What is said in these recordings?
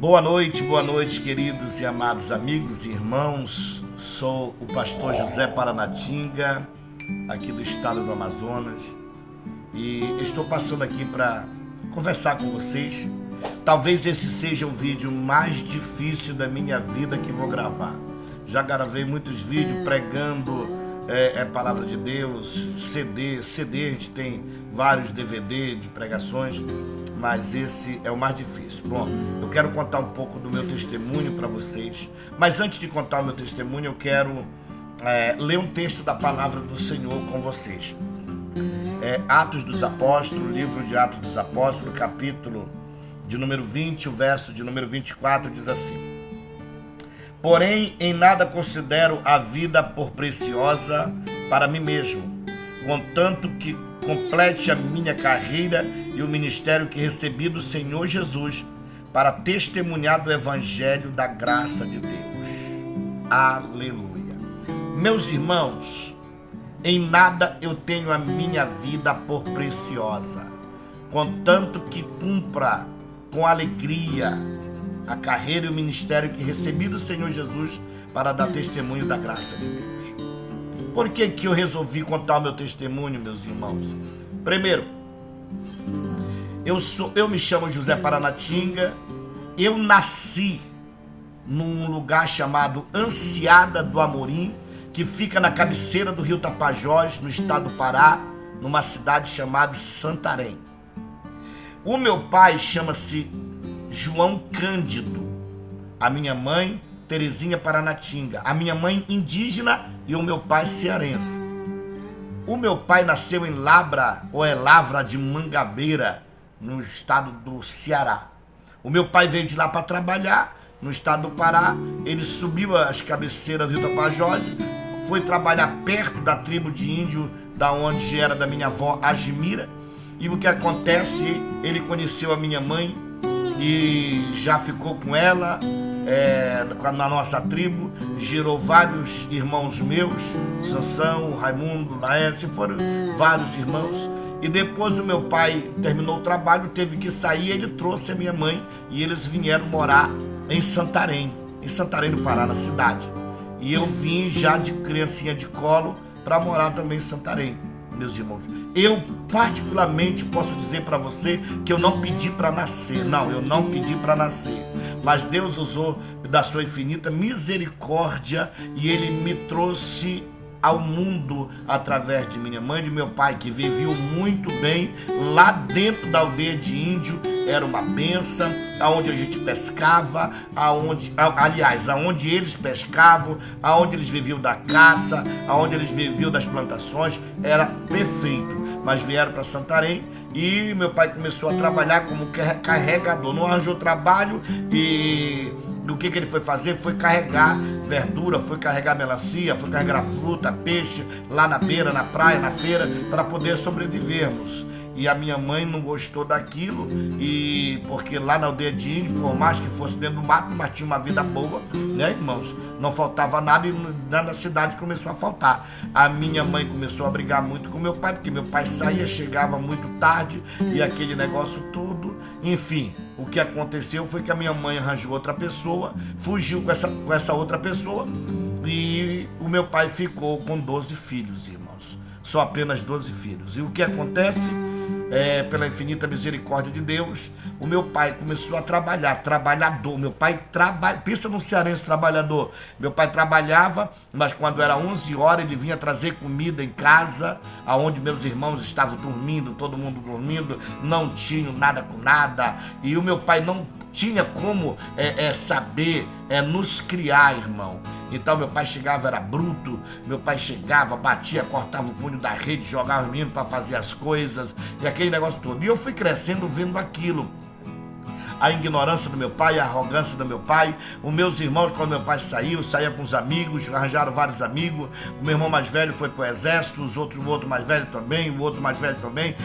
Boa noite, queridos e amados amigos e irmãos. Sou o pastor José Paranatinga, aqui do estado do Amazonas, e estou passando aqui para conversar com vocês. Talvez esse seja o vídeo mais difícil da minha vida que vou gravar. Já gravei muitos vídeos pregando palavra de Deus, CD, a gente tem vários DVD de pregações, mas esse é o mais difícil. Bom, eu quero contar um pouco do meu testemunho para vocês, mas antes de contar o meu testemunho, eu quero ler um texto da palavra do Senhor com vocês. Atos dos Apóstolos, livro de Atos dos Apóstolos, capítulo de número 20, o verso de número 24, diz assim: porém, em nada considero a vida por preciosa para mim mesmo, contanto que complete a minha carreira e o ministério que recebi do Senhor Jesus para testemunhar do Evangelho da graça de Deus. Aleluia. Meus irmãos, em nada eu tenho a minha vida por preciosa, contanto que cumpra com alegria a carreira e o ministério que recebi do Senhor Jesus para dar testemunho da graça de Deus. Por que eu resolvi contar o meu testemunho, meus irmãos? Primeiro, eu me chamo José Paranatinga. Eu nasci num lugar chamado Ansiada do Amorim, que fica na cabeceira do rio Tapajós, no estado do Pará, numa cidade chamada Santarém. O meu pai chama-se João Cândido, a minha mãe Terezinha Paranatinga, a minha mãe indígena e o meu pai cearense. O meu pai nasceu em Lavra de Mangabeira, no estado do Ceará. O meu pai veio de lá para trabalhar no estado do Pará. Ele subiu as cabeceiras do rio Tapajós, foi trabalhar perto da tribo de índio, da onde era da minha avó Agimira. E o que acontece, ele conheceu a minha mãe e já ficou com ela na nossa tribo, gerou vários irmãos meus, Sansão, Raimundo, Laércio, foram vários irmãos. E depois o meu pai terminou o trabalho, teve que sair, ele trouxe a minha mãe e eles vieram morar em Santarém do Pará, na cidade. E eu vim já de criancinha de colo para morar também em Santarém. Meus irmãos, eu particularmente posso dizer para você que eu não pedi para nascer. Não, eu não pedi para nascer. Mas Deus usou da sua infinita misericórdia e Ele me trouxe ao mundo através de minha mãe e de meu pai, que viviam muito bem lá dentro da aldeia de índio. Era uma bênção, aonde a gente pescava, aonde eles pescavam, aonde eles viviam da caça, aonde eles viviam das plantações, era perfeito. Mas vieram para Santarém e meu pai começou a trabalhar como carregador, não arranjou trabalho e o que ele foi fazer? Foi carregar verdura, foi carregar melancia, foi carregar fruta, peixe, lá na beira, na praia, na feira, para poder sobrevivermos. E a minha mãe não gostou daquilo, e porque lá na aldeia de índio, por mais que fosse dentro do mato, mas tinha uma vida boa, né, irmãos? Não faltava nada e na cidade começou a faltar. A minha mãe começou a brigar muito com meu pai, porque meu pai saía, chegava muito tarde, e aquele negócio todo. Enfim, o que aconteceu foi que a minha mãe arranjou outra pessoa, fugiu com essa outra pessoa, e o meu pai ficou com 12 filhos, irmãos. Só apenas 12 filhos. E o que acontece? Pela infinita misericórdia de Deus, o meu pai começou a trabalhar, trabalhador. Meu pai pensa num cearense trabalhador. Meu pai trabalhava, mas quando era 11 horas ele vinha trazer comida em casa, aonde meus irmãos estavam dormindo, todo mundo dormindo, não tinham nada com nada, e o meu pai não tinha como saber nos criar, irmão. Então meu pai chegava, era bruto, meu pai chegava, batia, cortava o punho da rede, jogava o menino para fazer as coisas, e aquele negócio todo. E eu fui crescendo vendo aquilo. A ignorância do meu pai, a arrogância do meu pai. Os meus irmãos, quando meu pai saía com os amigos, arranjaram vários amigos. O meu irmão mais velho foi pro exército, o outro mais velho também, o outro mais velho também.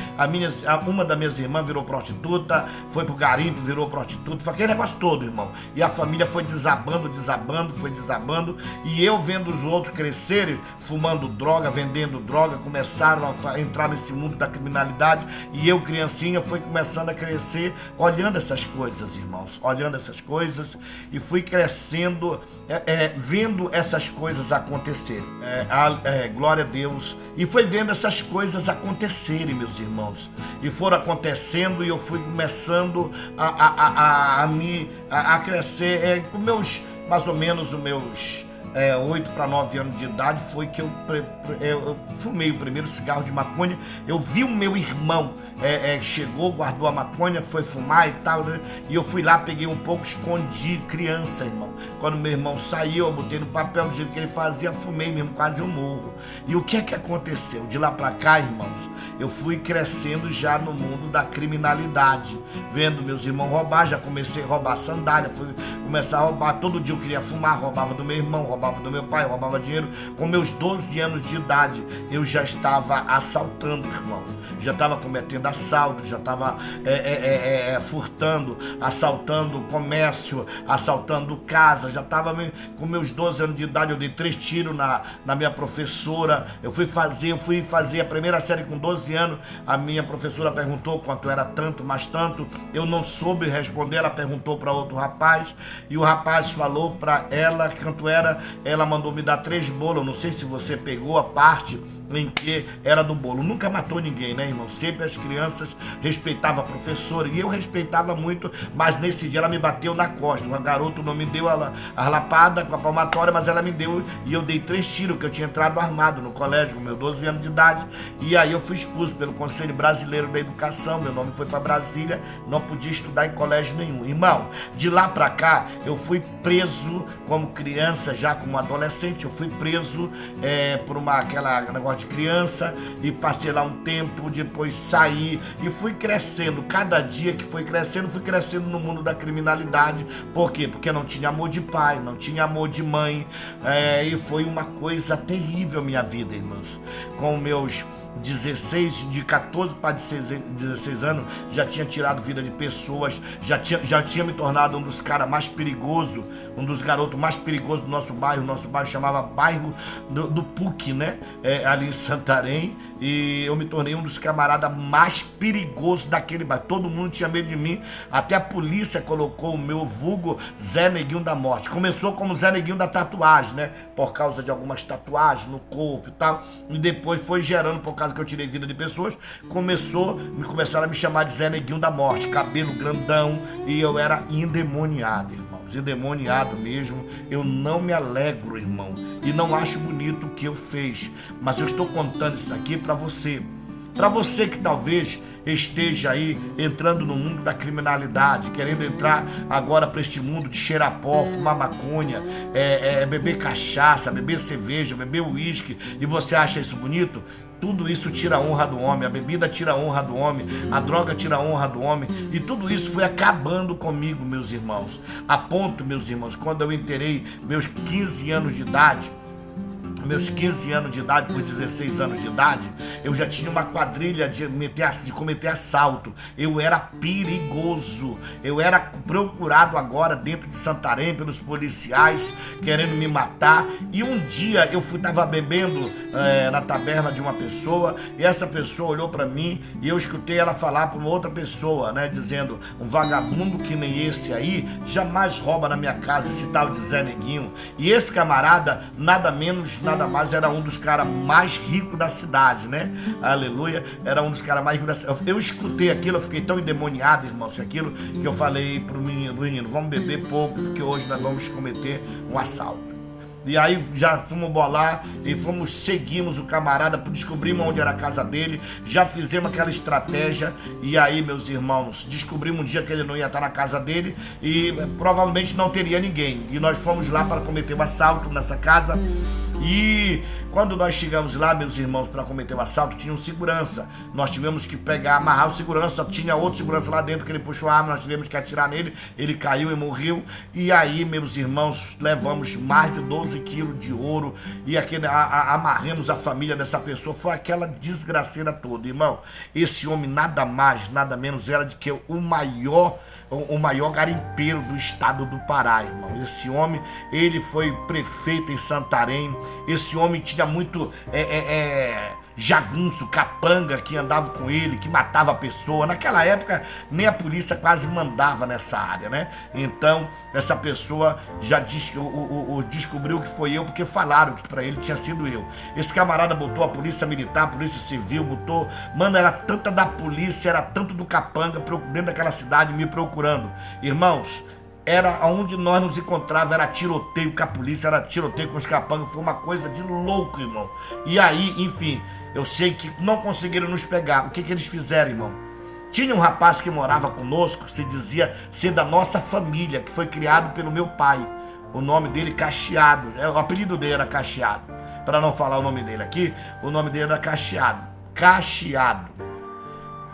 Uma das minhas irmãs virou prostituta, foi pro garimpo, virou prostituta, foi aquele negócio todo, irmão. E a família foi desabando, e eu vendo os outros crescerem, fumando droga, vendendo droga, começaram a entrar nesse mundo da criminalidade, e eu, criancinha, fui começando a crescer, olhando essas coisas. coisas, irmãos, olhando essas coisas, e fui crescendo, vendo essas coisas acontecerem. Glória a Deus. E foi vendo essas coisas acontecerem, meus irmãos. E foram acontecendo, e eu fui começando a crescer. Com meus, mais ou menos, os meus 8 para 9 anos de idade, foi que eu fumei o primeiro cigarro de maconha. Eu vi o meu irmão, chegou, guardou a maconha, foi fumar e tal, né? E eu fui lá, peguei um pouco, escondi, criança, irmão. Quando meu irmão saiu, eu botei no papel do jeito que ele fazia, fumei mesmo, quase eu morro. E o que é que aconteceu? De lá pra cá, irmãos, eu fui crescendo já no mundo da criminalidade, vendo meus irmãos roubar. Já comecei a roubar sandália, fui começar a roubar. Todo dia eu queria fumar, roubava do meu irmão, roubava do meu pai, roubava dinheiro. Com meus 12 anos de idade, eu já estava assaltando, irmãos. Já estava cometendo assalto, já estava furtando, assaltando comércio, assaltando casa. Já estava com meus 12 anos de idade. Eu dei 3 tiros na minha professora. Eu fui fazer a primeira série com 12 anos. A minha professora perguntou quanto era tanto, mais tanto. Eu não soube responder. Ela perguntou para outro rapaz, e o rapaz falou para ela quanto era. Ela mandou me dar 3 bolos. Eu não sei se você pegou a parte em que era do bolo. Nunca matou ninguém, né, irmão? Sempre as crianças respeitavam a professora, e eu respeitava muito, mas nesse dia ela me bateu na costa. Uma garota não me deu a lapada com a palmatória, mas ela me deu, e eu dei 3 tiros, que eu tinha entrado armado no colégio com meus 12 anos de idade. E aí eu fui expulso pelo Conselho Brasileiro da Educação. Meu nome foi para Brasília, não podia estudar em colégio nenhum. Irmão, de lá para cá eu fui preso como criança, já como adolescente. Eu fui preso por aquela negócio de criança, e passei lá um tempo, depois saí e fui crescendo. Cada dia que fui crescendo no mundo da criminalidade. Por quê? Porque não tinha amor de pai, não tinha amor de mãe, e foi uma coisa terrível minha vida, irmãos. Com meus 14 para 16 anos, já tinha tirado vida de pessoas, já tinha me tornado um dos caras mais perigosos, um dos garotos mais perigosos do nosso bairro. Nosso bairro chamava bairro do PUC, né? Ali em Santarém. E eu me tornei um dos camaradas mais perigosos daquele bairro. Todo mundo tinha medo de mim, até a polícia colocou o meu vulgo Zé Neguinho da Morte. Começou como Zé Neguinho da Tatuagem, né? Por causa de algumas tatuagens no corpo e tal, e depois foi gerando, por causa que eu tirei vida de pessoas, começaram a me chamar de Zé Neguinho da Morte, cabelo grandão, e eu era endemoniado, irmãos, endemoniado mesmo. Eu não me alegro, irmão, e não acho bonito o que eu fiz, mas eu estou contando isso daqui para você que talvez esteja aí entrando no mundo da criminalidade, querendo entrar agora para este mundo de cheirar pó, fumar maconha, beber cachaça, beber cerveja, beber uísque, e você acha isso bonito? Tudo isso tira a honra do homem, a bebida tira a honra do homem, a droga tira a honra do homem, e tudo isso foi acabando comigo, meus irmãos. A ponto, meus irmãos, quando eu inteirei meus 15 anos de idade, por 16 anos de idade, eu já tinha uma quadrilha de cometer assalto. Eu era perigoso, eu era procurado agora dentro de Santarém pelos policiais, querendo me matar. E um dia eu estava bebendo na taberna de uma pessoa, e essa pessoa olhou para mim, e eu escutei ela falar para uma outra pessoa, né, dizendo: um vagabundo que nem esse aí jamais rouba na minha casa, esse tal de Zé Neguinho. E esse camarada, nada mais, era um dos caras mais ricos da cidade, né? Aleluia, era um dos caras mais ricos da cidade. Eu escutei aquilo, eu fiquei tão endemoniado, irmãos, aquilo, que eu falei pro menino: vamos beber pouco, porque hoje nós vamos cometer um assalto. E aí já fomos bolar e seguimos o camarada, descobrimos onde era a casa dele, já fizemos aquela estratégia. E aí, meus irmãos, descobrimos um dia que ele não ia estar na casa dele, e provavelmente não teria ninguém. E nós fomos lá para cometer um assalto nessa casa. E quando nós chegamos lá, meus irmãos, para cometer o assalto, tinha um segurança. Nós tivemos que amarrar o segurança. Tinha outro segurança lá dentro que ele puxou a arma, nós tivemos que atirar nele. Ele caiu e morreu. E aí, meus irmãos, levamos mais de 12 quilos de ouro, e amarramos a família dessa pessoa. Foi aquela desgraceira toda, irmão. Esse homem nada mais, nada menos era de que o maior garimpeiro do estado do Pará, irmão. Esse homem, ele foi prefeito em Santarém. Esse homem tinha muito jagunço, capanga que andava com ele, que matava a pessoa. Naquela época, nem a polícia quase mandava nessa área, né? Então, essa pessoa já descobriu que foi eu, porque falaram que pra ele tinha sido eu. Esse camarada botou a polícia militar, a polícia civil, botou... Mano, era tanta da polícia, era tanto do capanga dentro daquela cidade me procurando. Irmãos, era onde nós nos encontrávamos, era tiroteio com a polícia, era tiroteio com os capangas, foi uma coisa de louco, irmão. E aí, enfim, eu sei que não conseguiram nos pegar. O que eles fizeram, irmão? Tinha um rapaz que morava conosco, que se dizia ser da nossa família, que foi criado pelo meu pai. O nome dele Cacheado, o apelido dele era Cacheado. Para não falar o nome dele aqui, o nome dele era Cacheado. Cacheado.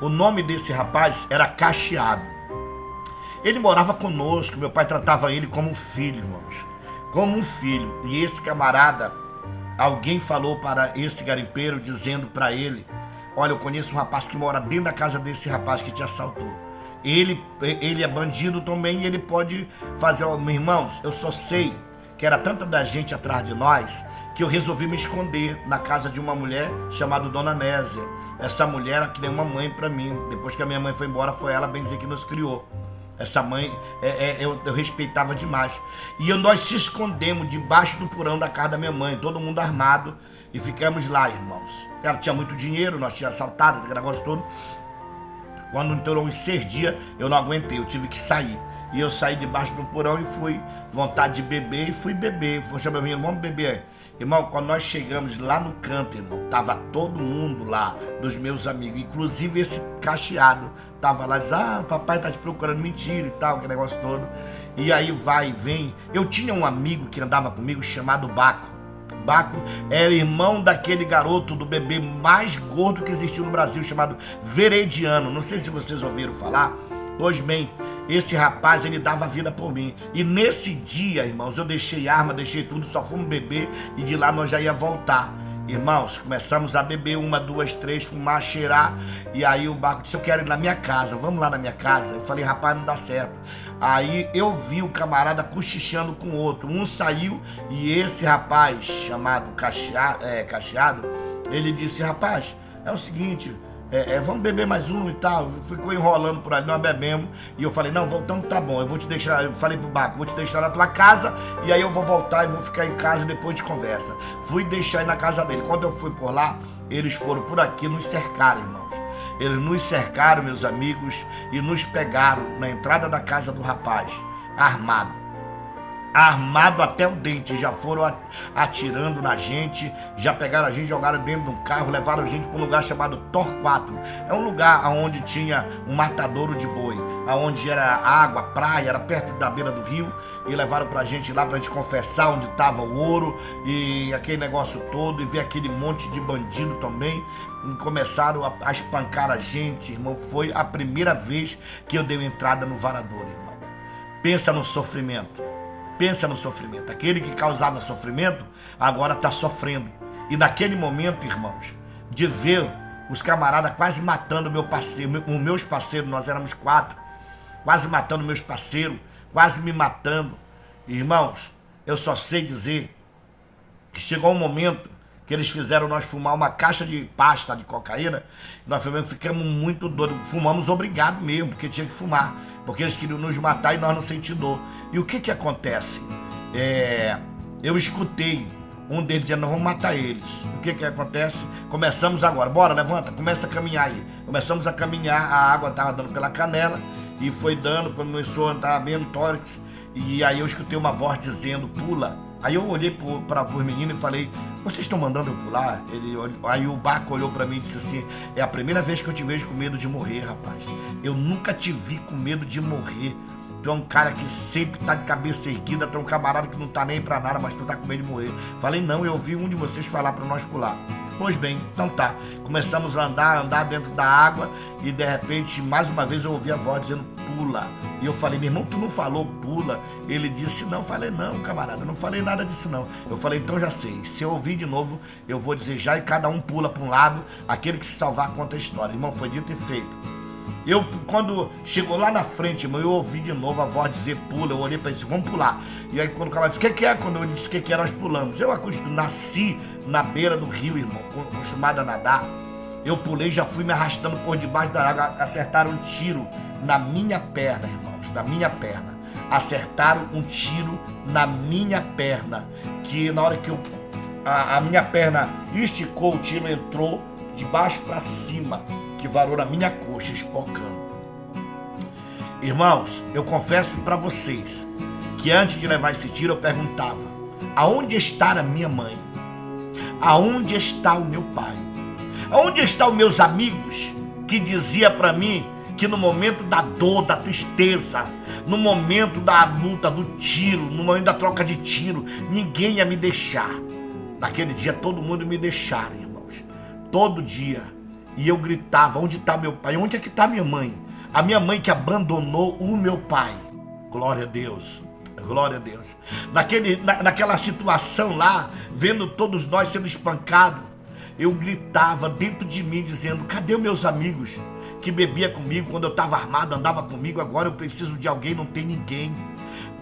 O nome desse rapaz era Cacheado. Ele morava conosco, meu pai tratava ele como um filho, irmãos. Como um filho. E esse camarada, alguém falou para esse garimpeiro, dizendo para ele: olha, eu conheço um rapaz que mora dentro da casa desse rapaz que te assaltou. Ele é bandido também e ele pode fazer... Meus irmãos, eu só sei que era tanta da gente atrás de nós que eu resolvi me esconder na casa de uma mulher chamada Dona Nésia. Essa mulher era que nem uma mãe para mim. Depois que a minha mãe foi embora, foi ela, bem dizer, que nos criou. Essa mãe eu respeitava demais. E nós se escondemos debaixo do porão da casa da minha mãe, todo mundo armado, e ficamos lá, irmãos. Ela tinha muito dinheiro, nós tínhamos assaltado, aquele negócio todo. Quando entrou uns 6 dias, eu não aguentei, eu tive que sair. E eu saí debaixo do porão e fui, vontade de beber, e fui beber. Fui chamar meu irmão, beber. Irmão, quando nós chegamos lá no canto, irmão, tava todo mundo lá, dos meus amigos, inclusive esse Cacheado, tava lá, diz: ah, papai tá te procurando, mentira e tal, aquele negócio todo. E aí vai e vem. Eu tinha um amigo que andava comigo chamado Baco. Baco era irmão daquele garoto, do bebê mais gordo que existiu no Brasil, chamado Verediano. Não sei se vocês ouviram falar. Pois bem, esse rapaz, ele dava vida por mim. E nesse dia, irmãos, eu deixei arma, deixei tudo, só fomos beber e de lá nós já ia voltar. Irmãos, começamos a beber 1, 2, 3, fumar, cheirar. E aí o Baco disse: eu quero ir na minha casa, vamos lá na minha casa. Eu falei: rapaz, não dá certo. Aí eu vi o camarada cochichando com o outro. Um saiu e esse rapaz, chamado Cacheado, ele disse: rapaz, é o seguinte... vamos beber mais um e tal. Ficou enrolando por ali, nós bebemos. E eu falei: não, voltamos, tá bom, eu vou te deixar. Eu falei pro Baco: vou te deixar na tua casa, e aí eu vou voltar e vou ficar em casa e depois de conversa. Fui deixar aí na casa dele. Quando eu fui por lá, eles foram por aqui, nos cercaram, irmãos. Eles nos cercaram, meus amigos, e nos pegaram na entrada da casa do rapaz, armado até o dente. Já foram atirando na gente, já pegaram a gente, jogaram dentro de um carro, levaram a gente para um lugar chamado Torquato. É um lugar onde tinha um matadouro de boi, onde era água, praia, era perto da beira do rio, e levaram pra gente lá pra gente confessar onde estava o ouro e aquele negócio todo, e ver aquele monte de bandido também. E começaram a espancar a gente, irmão. Foi a primeira vez que eu dei entrada no Varadouro, irmão. Pensa no sofrimento. Pensa no sofrimento. Aquele que causava sofrimento, agora está sofrendo. E naquele momento, irmãos, de ver os camaradas quase matando meu parceiro, os meus parceiros, nós éramos 4, quase matando meus parceiros, quase me matando. Irmãos, eu só sei dizer que chegou um momento que eles fizeram nós fumar uma caixa de pasta de cocaína. Nós ficamos muito doidos, fumamos obrigado mesmo, porque tinha que fumar, porque eles queriam nos matar e nós não sentimos dor. E o que acontece? Eu escutei um deles dizendo: nós vamos matar eles. O que acontece? Começamos agora, bora, levanta, começa a caminhar aí. Começamos a caminhar, a água estava dando pela canela, e foi dando, começou a andar bem no tórax, e aí eu escutei uma voz dizendo: pula. Aí eu olhei para os meninos e falei: vocês estão mandando eu pular? Aí o Baco olhou para mim e disse assim: é a primeira vez que eu te vejo com medo de morrer, rapaz. Eu nunca te vi com medo de morrer. Tu é um cara que sempre tá de cabeça erguida, tu é um camarada que não tá nem pra nada, mas tu tá com medo de morrer. Falei: não, eu ouvi um de vocês falar para nós pular. Pois bem, então tá. Começamos a andar dentro da água, e de repente, mais uma vez, eu ouvi a voz dizendo: pula. E eu falei: meu irmão, tu não falou pula? Ele disse: não. Eu falei: não, camarada, eu não falei nada disso não. Eu falei: então já sei, se eu ouvir de novo, eu vou dizer já, e cada um pula para um lado, aquele que se salvar conta a história. Irmão, foi dito e feito. Quando chegou lá na frente, irmão, eu ouvi de novo a voz dizer pula. Eu olhei para ele e disse, vamos pular. E aí quando o cara disse, o que é? Quando eu disse o que é, nós pulamos. Eu nasci na beira do rio, irmão, acostumado a nadar. Eu pulei, já fui me arrastando por debaixo da água. Acertaram um tiro na minha perna, irmãos, na minha perna. Acertaram um tiro na minha perna, que na hora que a minha perna esticou, o tiro entrou de baixo para cima, que varou na minha coxa, espocando. Irmãos, eu confesso para vocês que antes de levar esse tiro eu perguntava, aonde está a minha mãe? Aonde está o meu pai? Aonde estão os meus amigos que dizia para mim que no momento da dor, da tristeza, no momento da luta, do tiro, no momento da troca de tiro, ninguém ia me deixar. Naquele dia todo mundo me deixaram, irmãos. Todo dia. E eu gritava, onde está meu pai? Onde é que está minha mãe? A minha mãe que abandonou o meu pai. Glória a Deus. Glória a Deus. Naquela situação lá, vendo todos nós sendo espancados, eu gritava dentro de mim dizendo, cadê meus amigos que bebia comigo quando eu estava armado, andava comigo? Agora eu preciso de alguém, não tem ninguém.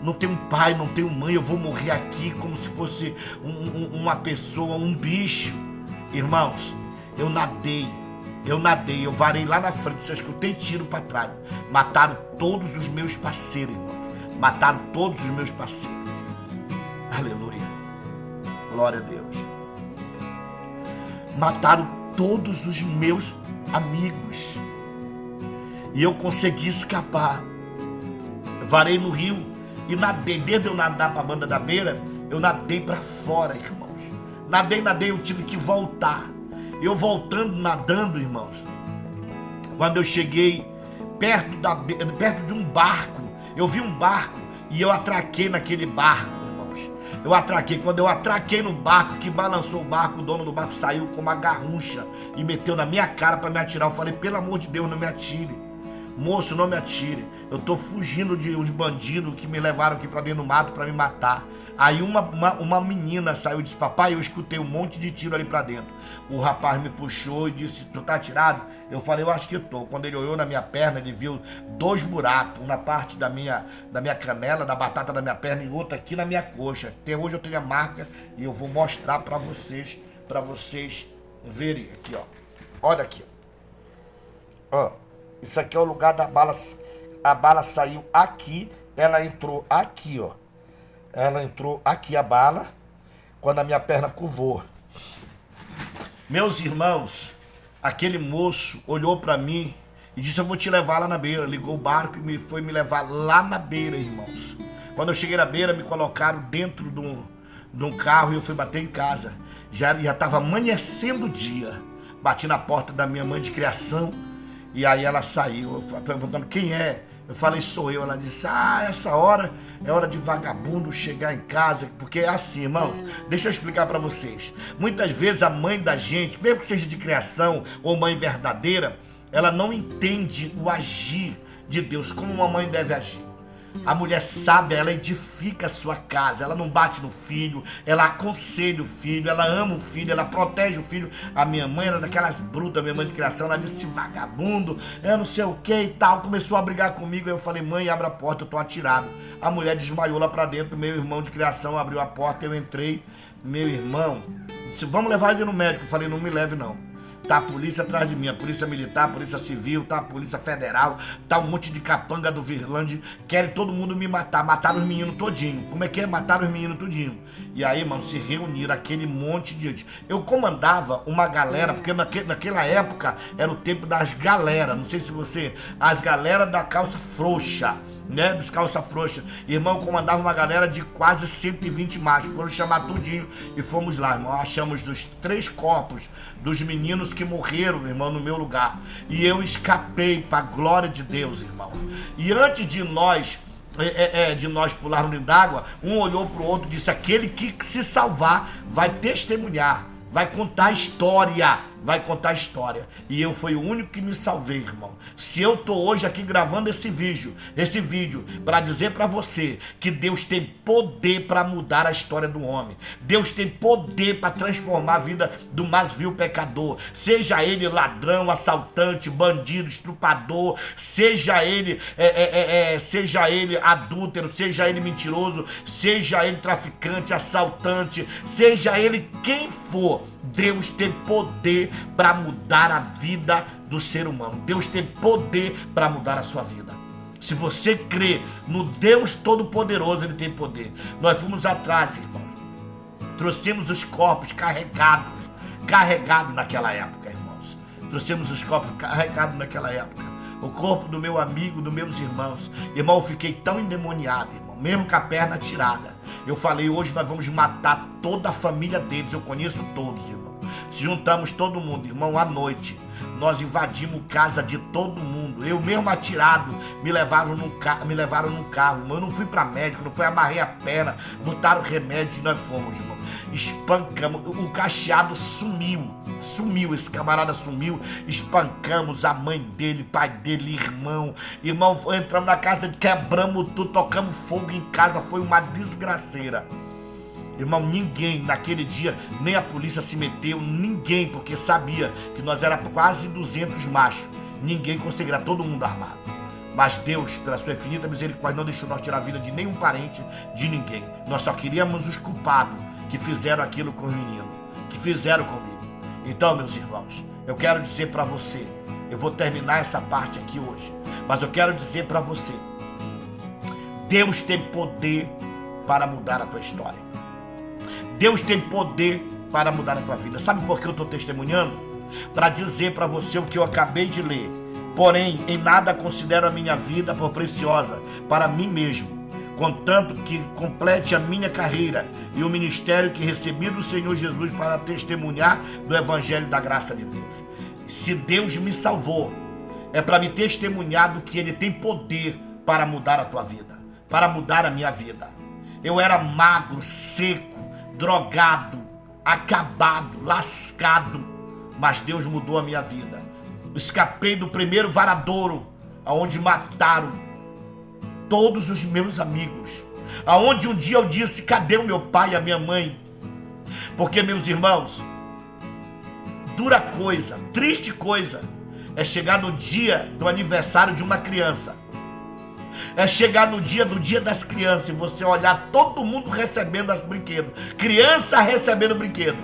Não tenho pai, não tenho mãe, eu vou morrer aqui como se fosse uma pessoa, um bicho. Irmãos, eu nadei, eu varei lá na frente, só escutei tiro para trás. Mataram todos os meus parceiros, irmãos. Mataram todos os meus parceiros. Aleluia. Glória a Deus. Mataram todos os meus amigos. E eu consegui escapar. Varei no rio e nadei. Desde eu nadar para a banda da beira, eu nadei para fora, irmãos. Nadei, eu tive que voltar. Eu voltando, nadando, irmãos. Quando eu cheguei perto de um barco, eu vi um barco e eu atraquei naquele barco, irmãos. Eu atraquei. Quando eu atraquei no barco, que balançou o barco, o dono do barco saiu com uma garrucha e meteu na minha cara para me atirar. Eu falei, pelo amor de Deus, não me atire. Moço, não me atire. Eu tô fugindo de uns bandidos que me levaram aqui para dentro do mato para me matar. Aí uma menina saiu e disse, papai, eu escutei um monte de tiro ali para dentro. O rapaz me puxou e disse, tu tá atirado? Eu falei, eu acho que tô. Quando ele olhou na minha perna, ele viu 2 buracos, um na parte da minha canela, da batata da minha perna, e outro aqui na minha coxa. Até hoje eu tenho a marca e eu vou mostrar para vocês verem aqui, ó. Olha aqui, ó. Isso aqui é o lugar da bala. A bala saiu aqui, ela entrou aqui, ó. Ela entrou aqui, a bala, quando a minha perna curvou. Meus irmãos, aquele moço olhou para mim e disse, eu vou te levar lá na beira. Ligou o barco e foi me levar lá na beira, irmãos. Quando eu cheguei na beira, me colocaram dentro de um carro e eu fui bater em casa. Já estava amanhecendo o dia. Bati na porta da minha mãe de criação. E aí ela saiu, perguntando quem é. Eu falei, sou eu. Ela disse, essa hora é hora de vagabundo chegar em casa. Porque é assim, irmãos, deixa eu explicar para vocês. Muitas vezes a mãe da gente, mesmo que seja de criação ou mãe verdadeira, ela não entende o agir de Deus, como uma mãe deve agir. A mulher sábia, ela edifica a sua casa, ela não bate no filho, ela aconselha o filho, ela ama o filho, ela protege o filho. A minha mãe era daquelas brutas, minha mãe de criação, ela disse, vagabundo, eu não sei o que e tal, começou a brigar comigo. Aí eu falei, mãe, abre a porta, eu tô atirado. A mulher desmaiou lá pra dentro, meu irmão de criação abriu a porta, eu entrei. Meu irmão disse, vamos levar ele no médico. Eu falei, não me leve não. Tá a polícia atrás de mim, a polícia militar, a polícia civil, tá a polícia federal, tá um monte de capanga do Virlândia, querem todo mundo me matar, mataram os meninos todinho. Como é que é? Mataram os meninos todinho. E aí, mano, se reuniram aquele monte de gente. Eu comandava uma galera, porque naquela época era o tempo das galeras, não sei se você, as galeras da calça frouxa, né, dos calça frouxa. Irmão, comandava uma galera de quase 120 machos. Foram chamar tudinho e fomos lá, irmão. Achamos os 3 corpos dos meninos que morreram, irmão, no meu lugar. E eu escapei para a glória de Deus, irmão. E antes de nós pularmos dentro d'água, um olhou pro outro e disse, aquele que se salvar vai testemunhar, vai contar a história, vai contar a história. E eu fui o único que me salvei, irmão. Se eu tô hoje aqui gravando esse vídeo para dizer para você que Deus tem poder para mudar a história do homem. Deus tem poder para transformar a vida do mais vil pecador. Seja ele ladrão, assaltante, bandido, estrupador, seja ele adúltero, seja ele mentiroso, seja ele traficante, assaltante, seja ele quem for. Deus tem poder para mudar a vida do ser humano. Deus tem poder para mudar a sua vida. Se você crê no Deus Todo-Poderoso, Ele tem poder. Nós fomos atrás, irmãos. Trouxemos os corpos carregados naquela época, irmãos. Trouxemos os corpos carregados naquela época. O corpo do meu amigo, dos meus irmãos. Irmão, eu fiquei tão endemoniado, irmão, mesmo com a perna tirada. Eu falei, hoje nós vamos matar toda a família deles. Eu conheço todos, irmão. Se juntamos todo mundo, irmão, à noite. Nós invadimos casa de todo mundo. Eu mesmo atirado, me levaram no carro, irmão. Eu não fui para médico, não fui, amarrei a perna, botaram remédio e nós fomos, irmão. Espancamos, o cacheado sumiu, esse camarada sumiu. Espancamos a mãe dele, pai dele, irmão, entramos na casa, quebramos tudo, tocamos fogo em casa, foi uma desgraceira. Irmão, ninguém naquele dia, nem a polícia se meteu, ninguém, porque sabia que nós era quase 200 machos. Ninguém conseguirá, todo mundo armado. Mas Deus, pela sua infinita misericórdia, não deixou nós tirar a vida de nenhum parente, de ninguém. Nós só queríamos os culpados que fizeram aquilo com o menino, que fizeram comigo. Então, meus irmãos, eu quero dizer para você, eu vou terminar essa parte aqui hoje, mas eu quero dizer para você, Deus tem poder para mudar a tua história. Deus tem poder para mudar a tua vida. Sabe por que eu estou testemunhando? Para dizer para você o que eu acabei de ler. Porém, em nada considero a minha vida por preciosa para mim mesmo, contanto que complete a minha carreira e o ministério que recebi do Senhor Jesus para testemunhar do Evangelho da graça de Deus. Se Deus me salvou, é para me testemunhar do que Ele tem poder para mudar a tua vida, para mudar a minha vida. Eu era magro, seco, drogado, acabado, lascado, mas Deus mudou a minha vida. Escapei do primeiro varadouro, aonde mataram todos os meus amigos, aonde um dia eu disse, cadê o meu pai e a minha mãe? Porque, meus irmãos, dura coisa, triste coisa, é chegar no dia do aniversário de uma criança. É chegar no dia do Dia das Crianças e você olhar todo mundo recebendo os brinquedos. Criança recebendo brinquedo.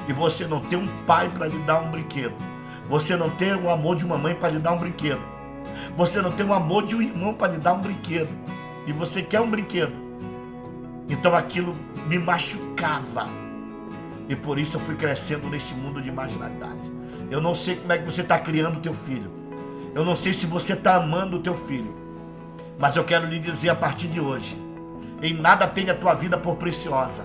E você não tem um pai para lhe dar um brinquedo. Você não tem o amor de uma mãe para lhe dar um brinquedo. Você não tem o amor de um irmão para lhe dar um brinquedo. E você quer um brinquedo. Então aquilo me machucava. E por isso eu fui crescendo neste mundo de marginalidade. Eu não sei como é que você está criando o teu filho. Eu não sei se você está amando o teu filho. Mas eu quero lhe dizer a partir de hoje, em nada tenha a tua vida por preciosa.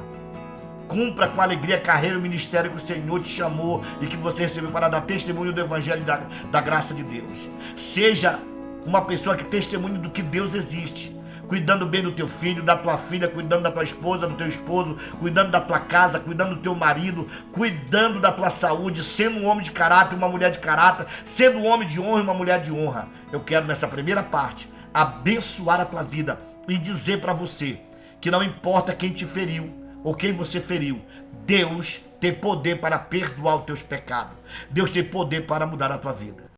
Cumpra com alegria a carreira e o ministério que o Senhor te chamou e que você recebeu para dar testemunho do Evangelho da graça de Deus. Seja uma pessoa que testemunhe do que Deus existe, cuidando bem do teu filho, da tua filha, cuidando da tua esposa, do teu esposo, cuidando da tua casa, cuidando do teu marido, cuidando da tua saúde, sendo um homem de caráter, uma mulher de caráter, sendo um homem de honra e uma mulher de honra. Eu quero nessa primeira parte abençoar a tua vida e dizer para você que não importa quem te feriu ou quem você feriu, Deus tem poder para perdoar os teus pecados. Deus tem poder para mudar a tua vida.